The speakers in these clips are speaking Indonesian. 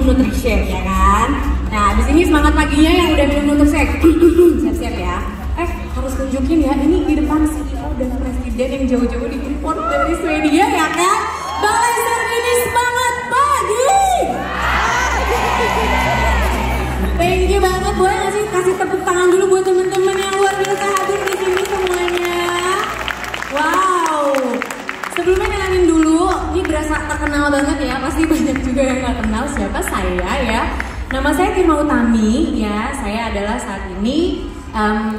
Nutrition ya kan. Nah di sini semangat paginya yang udah minum Nutrisek. Siap-siap ya. Harus tunjukin ya, ini di depan CEO dan presiden yang jauh-jauh diimport dari Swedia ya kan. Balai ini semangat pagi. Thank you banget, boleh nggak sih kasih tepuk tangan dulu buat teman-teman yang luar biasa hadir di sini semuanya. Wow. Sebelumnya kenalin dulu, ini berasa terkenal banget ya, pasti banyak juga yang nggak kenal siapa saya ya. Nama saya Firma Utami ya, saya adalah saat ini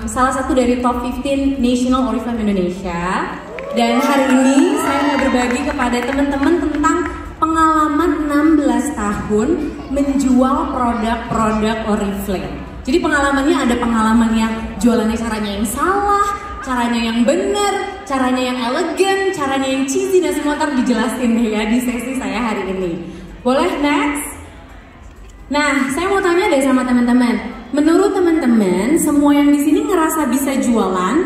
salah satu dari top 15 National Oriflame Indonesia. Dan hari ini saya mau berbagi kepada teman-teman tentang pengalaman 16 tahun menjual produk-produk Oriflame. Jadi pengalamannya ada pengalaman yang jualannya caranya yang salah, caranya yang benar, caranya yang elegan, caranya yang cheesy, dan semua ntar dijelasin deh ya di sesi saya hari ini. Boleh next? Nah, saya mau tanya deh sama teman-teman. Menurut teman-teman, semua yang di sini ngerasa bisa jualan?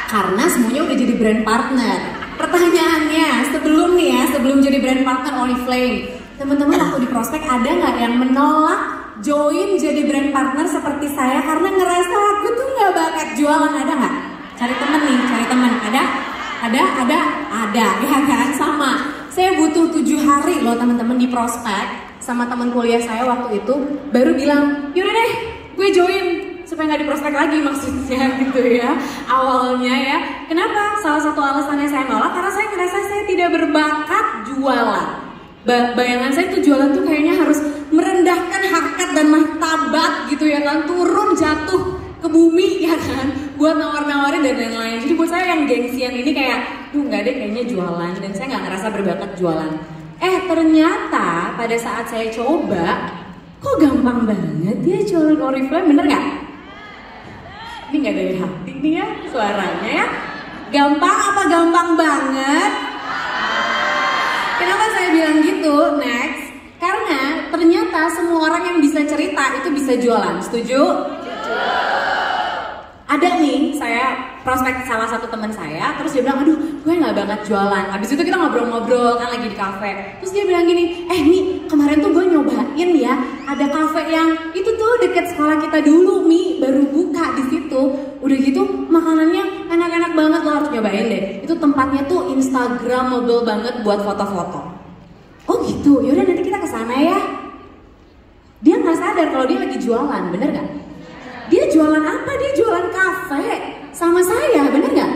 Karena semuanya udah jadi brand partner. Pertanyaannya, sebelum jadi brand partner Oriflame, teman-teman waktu di prospek ada nggak yang menolak join jadi brand partner seperti saya karena ngerasa aku tuh nggak bakat jualan? Ada nggak? Cari teman. Ada ya kan? Sama. Saya butuh 7 hari loh teman-teman di prospek sama teman kuliah saya waktu itu baru bilang, yaudah deh gue join supaya nggak di prospek lagi maksudnya gitu ya awalnya ya. Kenapa? Salah satu alasannya saya nolak karena saya ngerasa saya tidak berbakat jualan. Bayangan saya tuh jualan tuh kayaknya harus merendahkan harkat dan martabat gitu ya kan, turun jatuh ke bumi ya kan, buat nawar-nawarin dan lain-lain. Jadi buat saya yang gengsian ini kayak, nggak deh kayaknya jualan, dan saya nggak ngerasa berbakat jualan. Ternyata pada saat saya coba, kok gampang banget ya jualan Oriflame, bener nggak? Ini nggak dari hati nih ya suaranya ya. Gampang apa gampang banget? Kenapa saya bilang gitu? Next, karena ternyata semua orang yang bisa cerita itu bisa jualan. Setuju? Ada nih, saya prospek salah satu teman saya, terus dia bilang, aduh gue nggak banget jualan. Habis itu kita ngobrol-ngobrol kan lagi di kafe. Terus dia bilang gini, nih kemarin tuh gue nyobain ya, ada kafe yang itu tuh deket sekolah kita dulu, Mi, baru buka di situ. Udah gitu makanannya enak-enak banget, lo harus nyobain deh. Itu tempatnya tuh Instagramable banget buat foto-foto. Oh gitu, yaudah nanti kita kesana ya. Dia nggak sadar kalau dia lagi jualan, bener gak? Dia jualan apa? Dia jualan kafe sama saya, bener gak?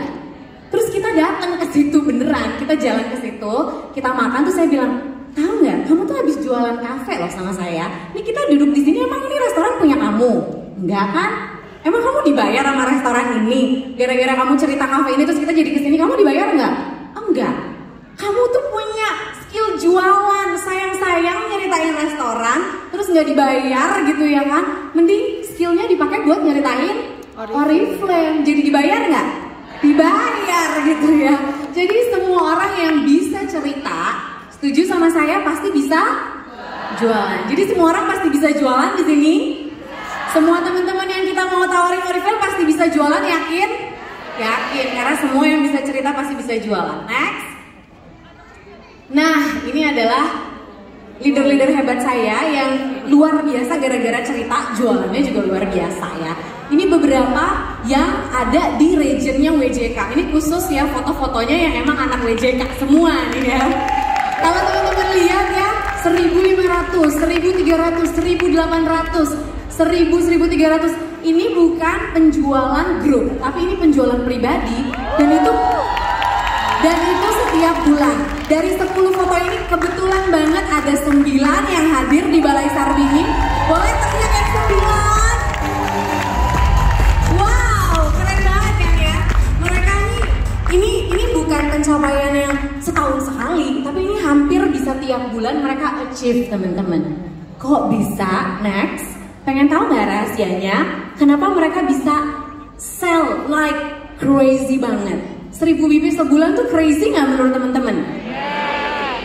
Terus kita datang ke situ beneran, kita jalan ke situ, kita makan, tuh saya bilang, tahu nggak? Kamu tuh habis jualan kafe loh sama saya. Ini kita duduk di sini, emang ini restoran punya kamu? Enggak kan? Emang kamu dibayar sama restoran ini? Gara-gara kamu cerita kafe ini terus kita jadi kesini, kamu dibayar nggak? Enggak. Kamu tuh punya skill jualan, sayang-sayang nyeritain restoran, terus nggak dibayar gitu ya kan? Mending skillnya dipakai buat nyeritain Oriflame. Jadi dibayar nggak? Dibayar gitu ya. Jadi semua orang yang bisa cerita, setuju sama saya, pasti bisa jualan. Jadi semua orang pasti bisa jualan di sini. Semua teman-teman yang kita mau tawarin Oriflame pasti bisa jualan, yakin? Yakin, karena semua yang bisa cerita pasti bisa jualan. Next. Nah, ini adalah leader-leader hebat saya yang luar biasa gara-gara cerita, jualannya juga luar biasa ya. Ini beberapa yang ada di regionnya WJK. Ini khusus ya foto-fotonya yang emang anak WJK semua nih ya. Kalau teman-teman lihat ya, 1.500, 1.300, 1.800, 1.300. Ini bukan penjualan grup, tapi ini penjualan pribadi, dan itu setiap bulan. Dari 10 foto ini kebetulan banget ada 9 yang hadir di Balai Sarbini. Boleh teriak yang 9? Wow, keren banget kan ya. Mereka ini bukan pencapaian yang setahun sekali, tapi ini hampir bisa tiap bulan mereka achieve, teman-teman. Kok bisa? Next. Pengen tahu nggak rahasianya? Kenapa mereka bisa sell like crazy banget? 1.000 BP sebulan tuh crazy nggak menurut teman-teman?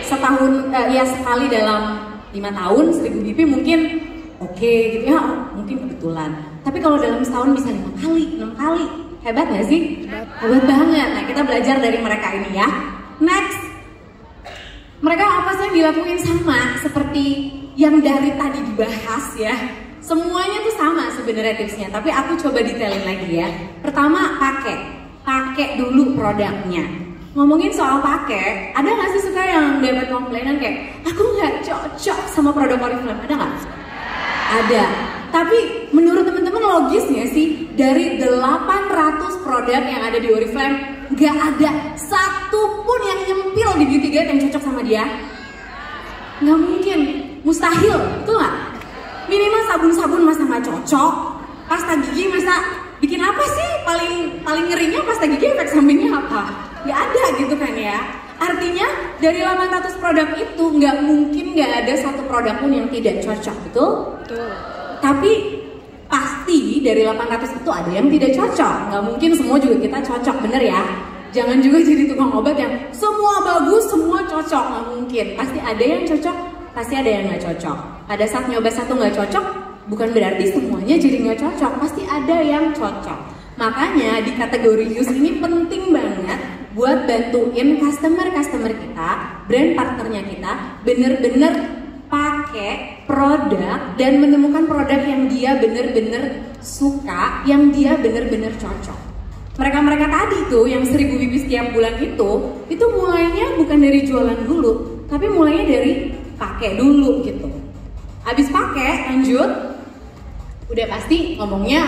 Setahun, ya sekali dalam 5 tahun 1.000 BP mungkin oke gitu ya, mungkin kebetulan. Tapi kalau dalam setahun bisa 5 kali, 6 kali. Hebat nggak sih? Hebat banget. Nah, kita belajar dari mereka ini ya. Next. Mereka apa sih yang dilakuin sama seperti yang dari tadi dibahas ya, semuanya tuh sama sebenarnya tipsnya, tapi aku coba detailin lagi ya. Pertama, pakai dulu produknya. Ngomongin soal pakai, ada nggak sih suka yang dapat komplainan kayak aku nggak cocok sama produk Oriflame? Ada nggak? Ada. Tapi menurut teman-teman logis nggak sih, dari 800 produk yang ada di Oriflame nggak ada satu pun yang nyempil di Beauty Guide yang cocok sama dia? Nggak mungkin, mustahil, itu nggak? Minimal sabun-sabun masa nggak cocok, pasta gigi masa bikin apa sih? Paling ngerinya pasta gigi efek sampingnya apa? Nggak ada gitu kan ya. Artinya dari 800 produk itu nggak mungkin nggak ada satu produk pun yang tidak cocok, betul? Betul. Tapi pasti dari 800 itu ada yang tidak cocok. Nggak mungkin semua juga kita cocok, bener ya? Jangan juga jadi tukang obat yang semua bagus, semua cocok, nggak mungkin. Pasti ada yang cocok, pasti ada yang nggak cocok. Pada saat nyoba satu nggak cocok, bukan berarti semuanya jadi nggak cocok. Pasti ada yang cocok. Makanya di kategori use ini penting banget buat bantuin customer kita, brand partnernya kita, bener-bener pakai produk dan menemukan produk yang dia bener-bener suka, yang dia bener-bener cocok. Mereka tadi tuh yang 1000 bibit setiap bulan itu mulainya bukan dari jualan dulu, tapi mulainya dari pakai dulu gitu. Habis pakai, lanjut, udah pasti ngomongnya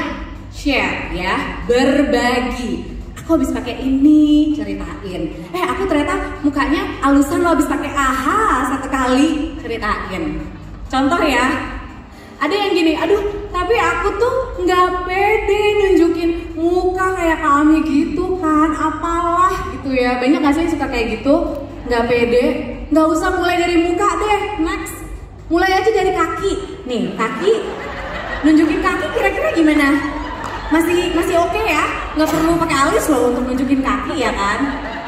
share ya, berbagi. Aku habis pakai ini, ceritain. Aku ternyata mukanya alusan lo habis pakai AHA satu kali, ceritain. Contoh ya, ada yang gini, aduh tapi aku tuh nggak pede nunjukin muka kayak kami gitu kan, apalah gitu ya. Banyak nggak sih yang suka kayak gitu, nggak pede. Nggak usah mulai dari muka deh, next. Mulai aja dari kaki. Nih, kaki, nunjukin kaki kira-kira gimana? Masih oke ya? Nggak perlu pakai alis loh untuk nunjukin kaki ya kan?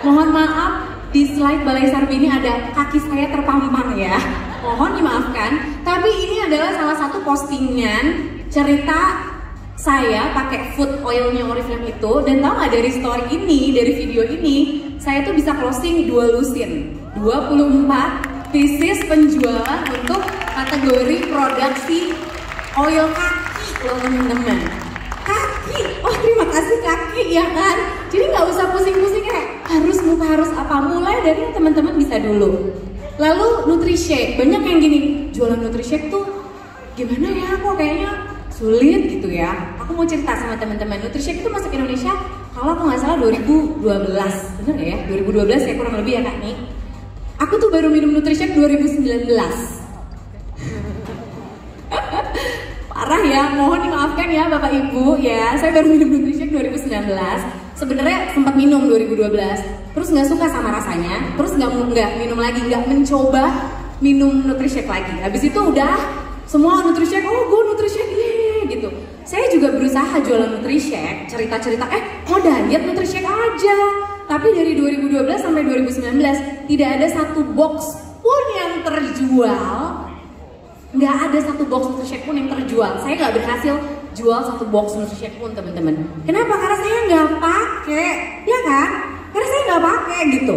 Mohon maaf, di slide Balai Sarbi ini ada kaki saya terpampang ya. Mohon dimaafkan, tapi ini adalah salah satu postingan cerita saya pakai food oilnya Oriflame itu. Dan tahu nggak, dari story ini, dari video ini, saya tuh bisa closing 2 lusin, 24 pieces penjualan untuk kategori produksi oil kaki loh teman-teman. Kaki, oh terima kasih kaki ya kan. Jadi nggak usah pusing-pusing kayak harus muka harus apa. Mulai dari teman-teman bisa dulu. Lalu NutriShake, banyak yang gini, jualan NutriShake tuh gimana ya, kok kayaknya sulit gitu ya. Aku mau cerita sama teman-teman, NutriShake itu masuk Indonesia kalau aku nggak salah 2012, bener nggak ya? 2012 ya kurang lebih ya Kak nih. Aku tuh baru minum NutriShake 2019. Parah ya, mohon dimaafkan ya Bapak Ibu ya. Saya baru minum NutriShake 2019. Sebenarnya sempat minum 2012, terus nggak suka sama rasanya, terus nggak minum lagi, nggak mencoba minum NutriShake lagi. Habis itu udah semua NutriShake, oh gue NutriShake gitu. Saya juga berusaha jualan NutriShake, cerita-cerita, mau diet NutriShake aja. Tapi dari 2012 sampai 2019 tidak ada satu box pun yang terjual. Nggak ada satu box NutriShake pun yang terjual. Saya nggak berhasil jual satu box NutriShake pun teman-teman. Kenapa? Karena saya nggak pakai, ya kan? Karena saya nggak pakai gitu.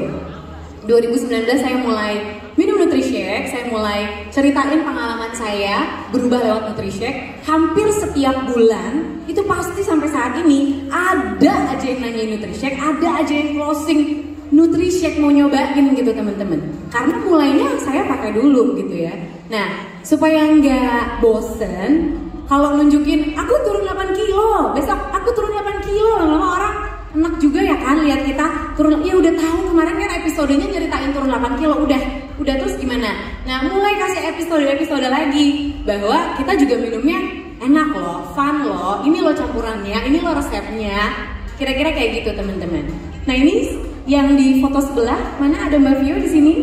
2019 saya mulai minum NutriShake, saya mulai ceritain pengalaman saya berubah lewat NutriShake. Hampir setiap bulan, itu pasti sampai saat ini ada aja yang nanyain NutriShake, ada aja yang closing NutriShake mau nyobain gitu teman-teman. Karena mulainya saya pakai dulu gitu ya. Nah, supaya nggak bosen, kalau nunjukin aku turun 8 kilo, besok aku turun 8 kilo, lama-lama orang enak juga ya kan lihat kita turun. Ya udah tahu kemarin kan episodenya nyeritain turun 8 kilo, udah terus gimana? Nah, mulai kasih episode lagi bahwa kita juga minumnya enak loh, fun loh, ini loh campurannya, ini loh resepnya. Kira-kira kayak gitu teman-teman. Nah, ini yang di foto sebelah, mana ada Mbak Vio di sini?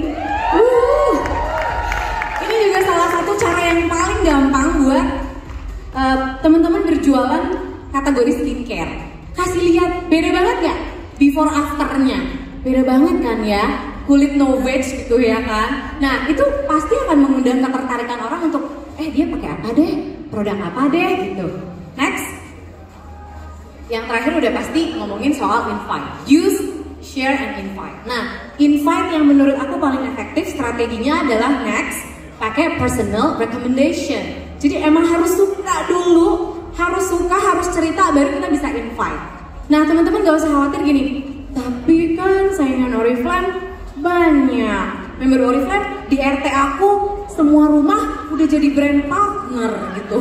Ini juga salah satu cara yang paling gampang buat teman-teman berjualan kategori skincare. Kasih lihat, beda banget gak? Before afternya, beda banget kan ya? Kulit no veg gitu ya kan? Nah itu pasti akan mengundang ketertarikan orang untuk dia pakai apa deh? Produk apa deh gitu. Next. Yang terakhir udah pasti ngomongin soal invite. Use, share, and invite. Nah, invite yang menurut aku paling efektif strateginya adalah next. pakai personal recommendation. Jadi emang harus suka dulu, harus cerita baru kita bisa invite. Nah teman-teman gak usah khawatir gini, tapi kan saingan Oriflame banyak. Member Oriflame di RT aku semua rumah udah jadi brand partner gitu.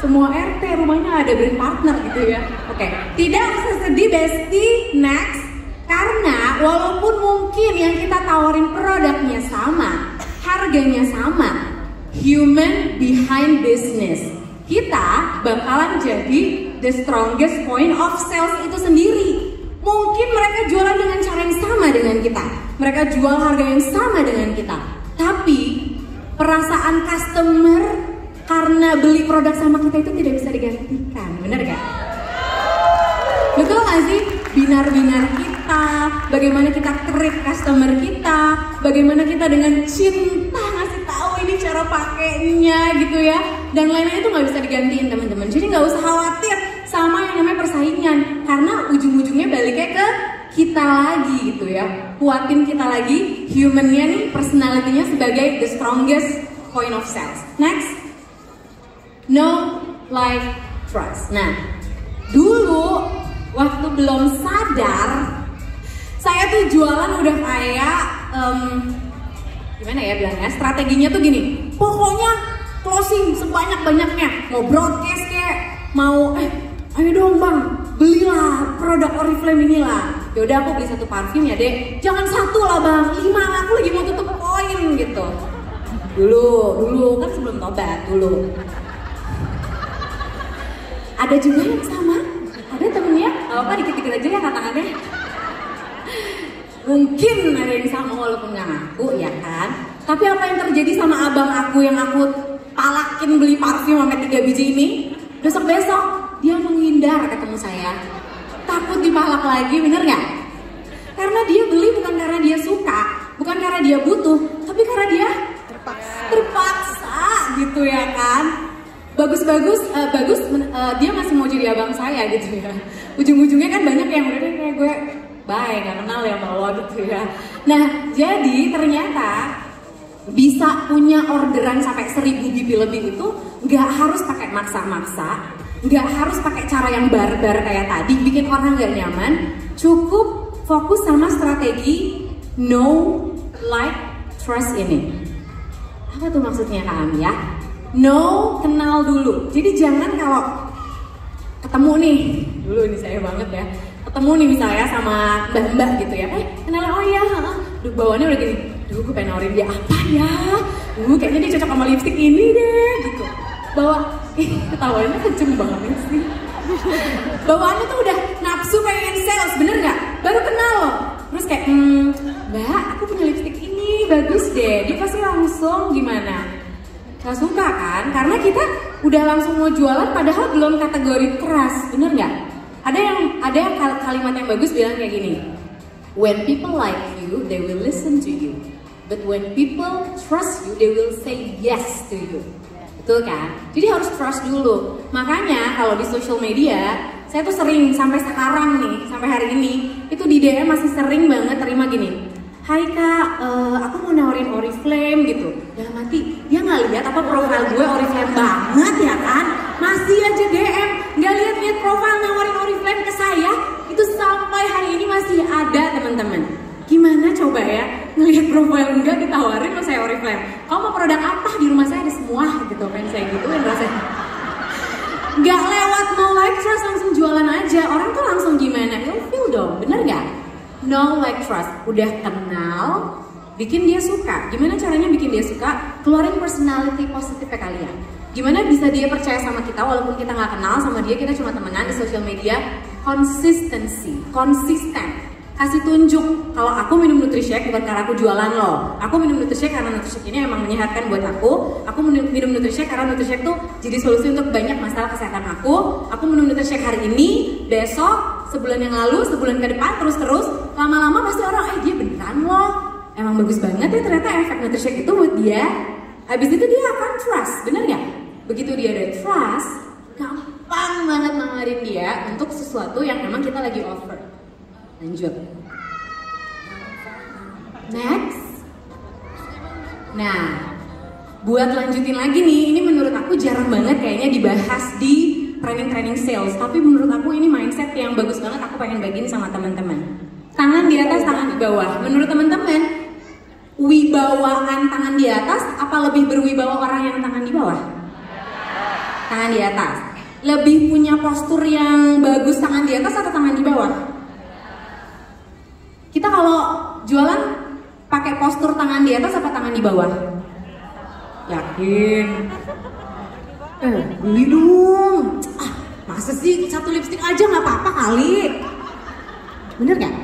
Semua RT rumahnya ada brand partner gitu ya. Oke, tidak usah sedih bestie. Next, karena walaupun mungkin yang kita tawarin produknya sama, harganya sama, human behind business, kita bakalan jadi the strongest point of sales itu sendiri. Mungkin mereka jualan dengan cara yang sama dengan kita, mereka jual harga yang sama dengan kita, tapi perasaan customer karena beli produk sama kita itu tidak bisa digantikan, bener gak? Betul gak sih? Binar-binar kita, bagaimana kita treat customer kita, bagaimana kita dengan cinta ngasih tahu ini cara pakainya gitu ya, dan lainnya itu nggak bisa digantiin teman-teman. Jadi nggak usah khawatir sama yang namanya persaingan, karena ujung-ujungnya baliknya ke kita lagi gitu ya, kuatin kita lagi, humannya nih, personality-nya sebagai the strongest point of sales. Next, know, like, trust. Nah, dulu waktu belum sadar, saya tuh jualan udah kayak gimana ya bilangnya, strateginya tuh gini, pokoknya closing sebanyak-banyaknya, mau broadcast kayak, mau ayo dong bang, belilah produk Oriflame inilah. Yaudah aku beli 1 parfum ya dek, jangan 1 lah bang, 5, aku lagi mau tutup poin gitu. Dulu kan sebelum tobat dulu. Ada juga yang sama, ada temennya, apa dikit-dikit aja ya katakannya. Mungkin ada yang sama walaupun gak ngaku ya kan. Tapi apa yang terjadi sama abang aku yang aku palakin beli parfum sampai 3 biji ini, besok-besok dia menghindar ketemu saya, takut dipalak lagi, bener gak? Karena dia beli bukan karena dia suka, bukan karena dia butuh, tapi karena dia terpaksa gitu ya kan. Bagus, dia masih mau jadi abang saya gitu ya. Ujung-ujungnya kan banyak yang udah kayak gue, bye, gak kenal ya sama lo gitu ya. Nah, jadi ternyata bisa punya orderan sampai 1000 biji lebih itu gak harus pakai maksa-maksa, gak harus pakai cara yang barbar kayak tadi, bikin orang gak nyaman. Cukup fokus sama strategi know, like, trust ini. Apa tuh maksudnya Kak Ami ya? Know, kenal dulu. Jadi jangan kalau ketemu nih, dulu ini saya banget ya, ketemu nih misalnya sama mbak-mbak gitu ya, kenal, oh iya, bawaannya udah gini, gue pengen nawarin dia apa ya, kayaknya dia cocok sama lipstick ini deh gitu. Ketawanya kenceng banget sih. Bawaannya tuh udah nafsu pengen sales, bener gak? Baru kenal loh. Terus kayak, mbak aku punya lipstick ini, bagus deh. Dia pasti langsung gimana? Gak suka kan? Karena kita udah langsung mau jualan padahal belum kategori keras, bener gak? Ada yang kalimat yang bagus bilang kayak gini, when people like you, they will listen to you. But when people trust you, they will say yes to you. Betul kan? Jadi harus trust dulu. Makanya kalau di social media, saya tuh sering sampai sekarang nih, sampai hari ini, itu di DM masih sering banget terima gini, hai kak, aku mau nawarin Oriflame gitu. Dalam hati, dia nggak lihat apa profil gue Oriflame banget ya kan? Masih aja DM, nggak lihat profil nawarin Oriflame ke saya. Itu sampai hari ini masih ada teman-teman. Gimana coba ya, ngelihat profil enggak ditawarin sama saya Oriflame. Kamu mau produk apa? Di rumah saya ada semua gitu, pengen saya gituin rasanya. Nggak lewat no like trust langsung jualan aja. Orang tuh langsung gimana? Feel dong, bener nggak? No like trust, udah kenal, bikin dia suka. Gimana caranya bikin dia suka? Keluarin personality positifnya kalian. Gimana bisa dia percaya sama kita walaupun kita nggak kenal sama dia, kita cuma temenan di social media. Consistency, konsisten. Kasih tunjuk, kalau aku minum Nutrisek bukan karena aku jualan loh. Aku minum Nutrisek karena Nutrisek ini emang menyehatkan buat aku. Aku minum Nutrisek karena Nutrisek tuh jadi solusi untuk banyak masalah kesehatan aku. Aku minum Nutrisek hari ini, besok, sebulan yang lalu, sebulan ke depan, terus-terus. Lama-lama pasti orang, dia beneran loh. Emang bagus banget ya ternyata efek Nutrisek itu buat dia. Habis itu dia akan trust, bener gak? Begitu dia ada trust, gampang banget nawarin dia untuk sesuatu yang emang kita lagi offer. Lanjut. Next. Nah, buat lanjutin lagi nih, ini menurut aku jarang banget kayaknya dibahas di training sales, tapi menurut aku ini mindset yang bagus banget, aku pengen bagiin sama teman-teman. Tangan di atas, tangan di bawah. Menurut teman-teman, wibawaan tangan di atas apa lebih berwibawa orang yang tangan di bawah? Tangan di atas. Lebih punya postur yang bagus tangan di atas atau tangan di bawah? Kita kalau jualan pakai postur tangan di atas apa tangan di bawah? Yakin? Beli dong. Masa sih satu lipstick aja nggak apa-apa kali? Bener nggak?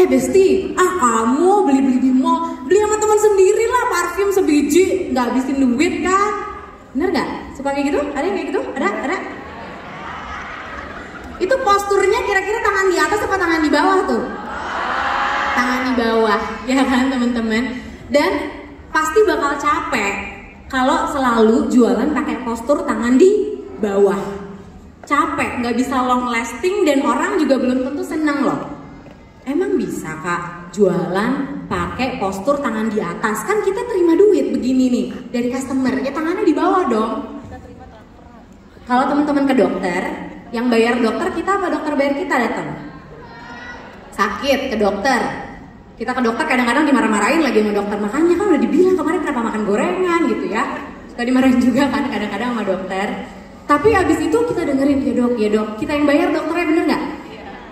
Besti, kamu beli di mall, beli sama teman sendiri lah, parfum sebiji, nggak habisin duit kan? Bener nggak? Suka kayak gitu? Ada yang kayak gitu? Ada? Itu posturnya kira-kira tangan di atas apa tangan di bawah tuh? Tangan di bawah, ya kan teman-teman? Dan pasti bakal capek kalau selalu jualan pakai postur tangan di bawah. Capek, nggak bisa long lasting dan orang juga belum tentu senang loh. Emang bisa kak jualan pakai postur tangan di atas? Kan kita terima duit begini nih dari customer, ya tangannya di bawah dong. Kalau teman-teman ke dokter, yang bayar dokter kita apa dokter bayar kita datang? Sakit ke dokter. Kita ke dokter kadang-kadang dimarah-marahin lagi sama dokter. Makanya kan udah dibilang kemarin kenapa makan gorengan gitu ya. Suka dimarahin juga kan kadang-kadang sama dokter. Tapi abis itu kita dengerin, ya dok, kita yang bayar dokternya, bener nggak?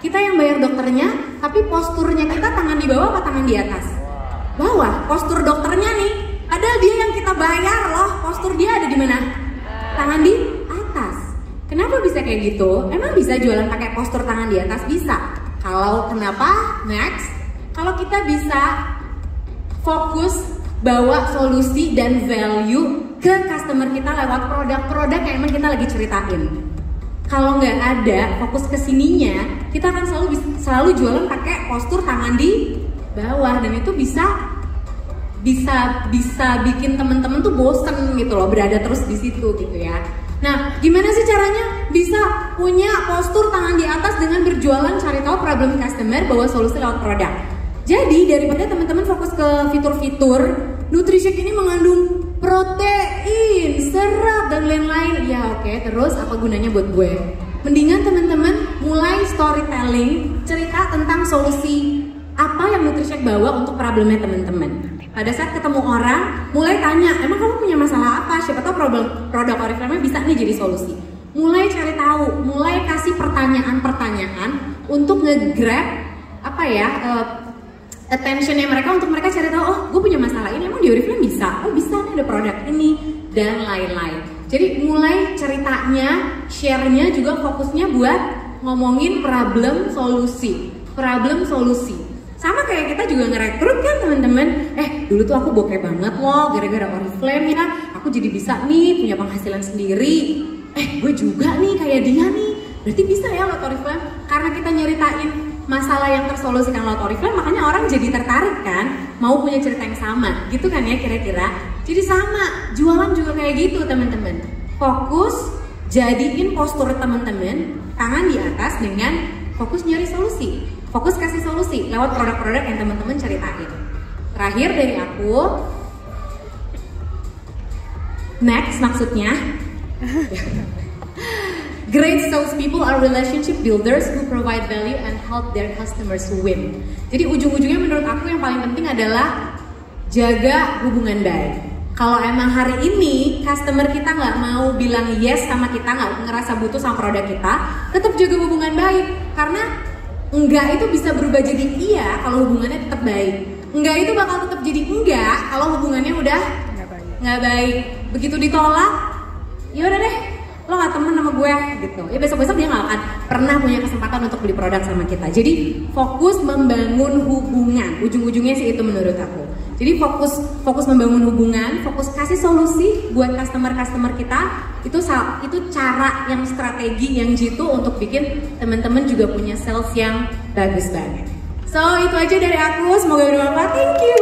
Kita yang bayar dokternya, tapi posturnya kita tangan di bawah apa tangan di atas? Bawah, postur dokternya nih. Padahal dia yang kita bayar loh, postur dia ada di mana? Tangan di atas. Kenapa bisa kayak gitu? Emang bisa jualan pakai postur tangan di atas? Bisa. Kalau kenapa? Next. Kalau kita bisa fokus bawa solusi dan value ke customer kita lewat produk-produk yang emang kita lagi ceritain. Kalau nggak ada fokus ke sininya, kita akan selalu jualan pakai postur tangan di bawah, dan itu bisa bikin temen-temen tuh bosen gitu loh berada terus di situ gitu ya. Nah, gimana sih caranya bisa punya postur tangan di atas dengan berjualan cari tahu problem customer, bawa solusi lewat produk. Jadi daripada teman-teman fokus ke fitur-fitur, Nutrishake ini mengandung protein, serat dan lain-lain. Ya oke, terus apa gunanya buat gue? Mendingan teman-teman mulai storytelling, cerita tentang solusi apa yang Nutrishake bawa untuk problemnya teman-teman. Pada saat ketemu orang, mulai tanya, emang kamu punya masalah apa? Siapa tahu produk Oriflame bisa nih jadi solusi. Mulai cari tahu, mulai kasih pertanyaan-pertanyaan untuk nge-grab attentionnya mereka, untuk mereka cari tahu, oh gue punya masalah ini, emang di Oriflame bisa? Oh bisa nih, ada produk ini dan lain-lain. Jadi mulai ceritanya, share-nya juga fokusnya buat ngomongin problem solusi. Sama kayak kita juga ngerekrut kan teman-teman. Dulu tuh aku bokeh banget loh, gara-gara Oriflame ya, aku jadi bisa nih punya penghasilan sendiri. Gue juga nih kayak dia nih, berarti bisa ya lewat Oriflame. Karena kita nyeritain masalah yang tersolusikan lewat Oriflame, makanya orang jadi tertarik kan, mau punya cerita yang sama, gitu kan ya kira-kira. Jadi sama, jualan juga kayak gitu teman-teman. Fokus, jadiin postur teman-teman, tangan di atas dengan fokus nyari solusi. Fokus kasih solusi lewat produk-produk yang teman-teman ceritain. Terakhir dari aku, next maksudnya, great salespeople are relationship builders who provide value and help their customers win. Jadi ujung-ujungnya menurut aku yang paling penting adalah jaga hubungan baik. Kalau emang hari ini customer kita nggak mau bilang yes sama kita, nggak ngerasa butuh sama produk kita, tetap jaga hubungan baik. Karena enggak itu bisa berubah jadi iya kalau hubungannya tetap baik. Enggak itu bakal tetap jadi enggak kalau hubungannya udah nggak baik. Begitu ditolak, ya udah deh, lo gak temen sama gue gitu. Ya besok-besok dia gak akan pernah punya kesempatan untuk beli produk sama kita. Jadi fokus membangun hubungan. Ujung-ujungnya sih itu menurut aku. Jadi fokus membangun hubungan, fokus kasih solusi buat customer kita. Itu cara yang strategi yang jitu untuk bikin teman-teman juga punya sales yang bagus banget. So itu aja dari aku, semoga bermanfaat. Thank you.